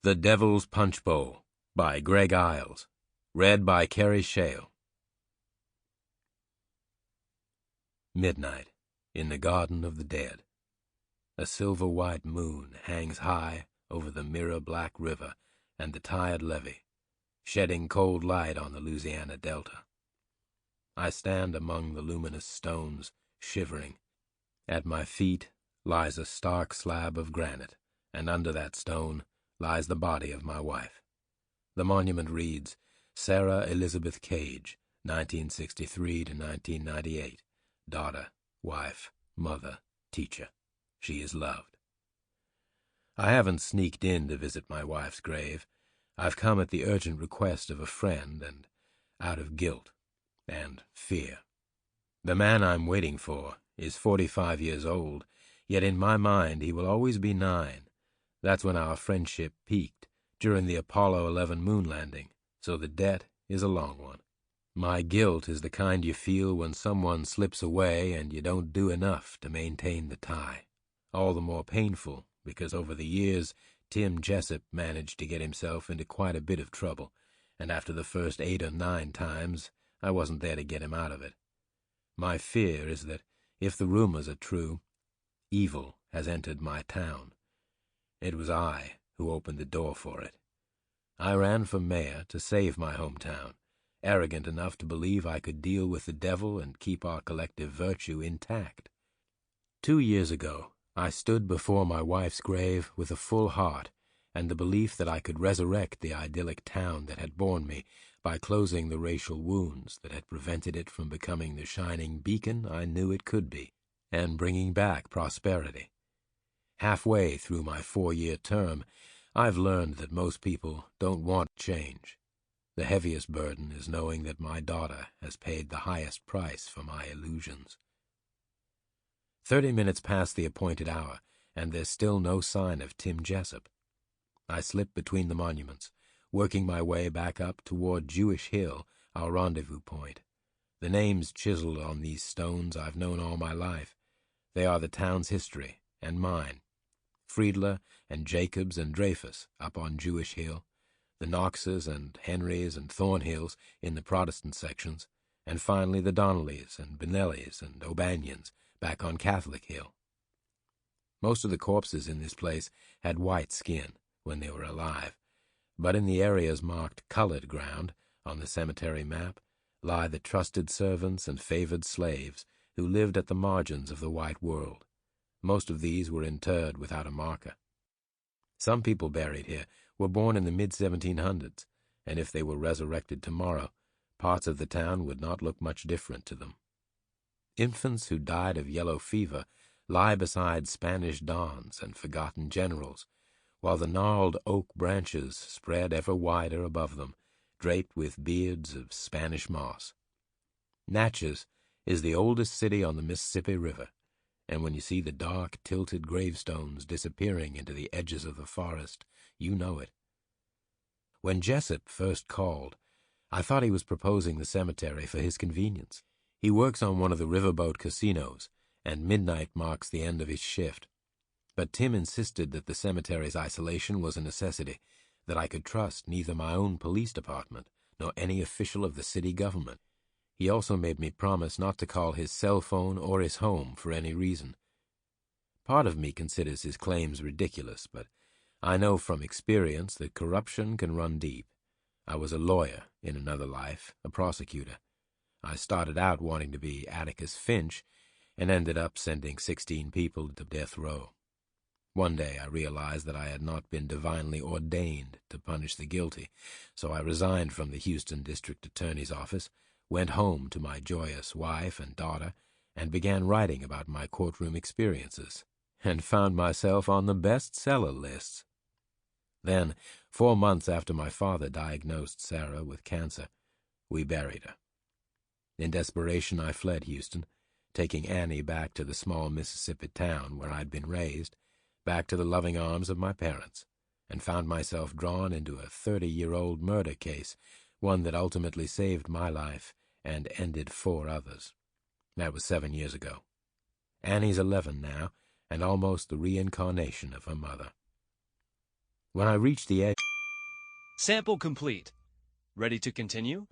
The Devil's Punchbowl by Greg Iles. Read by Kerry, Shale. Midnight, in the Garden of the Dead. A silver-white moon hangs high over the mirror-black river and the tired levee, shedding cold light on the Louisiana Delta. I stand among the luminous stones, shivering. At my feet lies a stark slab of granite, and under that stone lies the body of my wife. The monument reads, Sarah Elizabeth Cage, 1963 to 1998. Daughter, wife, mother, teacher. She is loved. I haven't sneaked in to visit my wife's grave. I've come at the urgent request of a friend and out of guilt and fear. The man I'm waiting for is 45 years old, yet in my mind he will always be 9. That's when our friendship peaked, during the Apollo 11 moon landing, so the debt is a long one. My guilt is the kind you feel when someone slips away and you don't do enough to maintain the tie. All the more painful because over the years Tim Jessup managed to get himself into quite a bit of trouble, and after the first 8 or 9 times, I wasn't there to get him out of it. My fear is that, if the rumors are true, evil has entered my town. It was I who opened the door for it. I ran for mayor to save my hometown, arrogant enough to believe I could deal with the devil and keep our collective virtue intact. 2 years ago, I stood before my wife's grave with a full heart and the belief that I could resurrect the idyllic town that had borne me by closing the racial wounds that had prevented it from becoming the shining beacon I knew it could be, and bringing back prosperity. Halfway through my 4-year term, I've learned that most people don't want change. The heaviest burden is knowing that my daughter has paid the highest price for my illusions. 30 minutes past the appointed hour, and there's still no sign of Tim Jessup. I slip between the monuments, working my way back up toward Jewish Hill, our rendezvous point. The names chiseled on these stones I've known all my life. They are the town's history, and mine. Friedler and Jacobs and Dreyfus up on Jewish Hill, the Knoxes and Henrys and Thornhills in the Protestant sections, and finally the Donnellys and Benellis and O'Banions back on Catholic Hill. Most of the corpses in this place had white skin when they were alive, but in the areas marked colored ground on the cemetery map lie the trusted servants and favored slaves who lived at the margins of the white world. Most of these were interred without a marker. Some people buried here were born in the mid-1700s, and if they were resurrected tomorrow, parts of the town would not look much different to them. Infants who died of yellow fever lie beside Spanish dons and forgotten generals, while the gnarled oak branches spread ever wider above them, draped with beards of Spanish moss. Natchez is the oldest city on the Mississippi River, and when you see the dark, tilted gravestones disappearing into the edges of the forest, you know it. When Jessup first called, I thought he was proposing the cemetery for his convenience. He works on one of the riverboat casinos, and midnight marks the end of his shift. But Tim insisted that the cemetery's isolation was a necessity, that I could trust neither my own police department nor any official of the city government. He also made me promise not to call his cell phone or his home for any reason. Part of me considers his claims ridiculous, but I know from experience that corruption can run deep. I was a lawyer in another life, a prosecutor. I started out wanting to be Atticus Finch and ended up sending 16 people to death row. One day I realized that I had not been divinely ordained to punish the guilty, so I resigned from the Houston District Attorney's office, went home to my joyous wife and daughter, and began writing about my courtroom experiences, and found myself on the bestseller lists. Then, 4 months after my father diagnosed Sarah with cancer, we buried her. In desperation, I fled Houston, taking Annie back to the small Mississippi town where I'd been raised, back to the loving arms of my parents, and found myself drawn into a 30-year-old murder case, one that ultimately saved my life and ended 4 others. That was 7 years ago. Annie's 11 now, and almost the reincarnation of her mother. When I reached the edge, Sample complete. Ready to continue?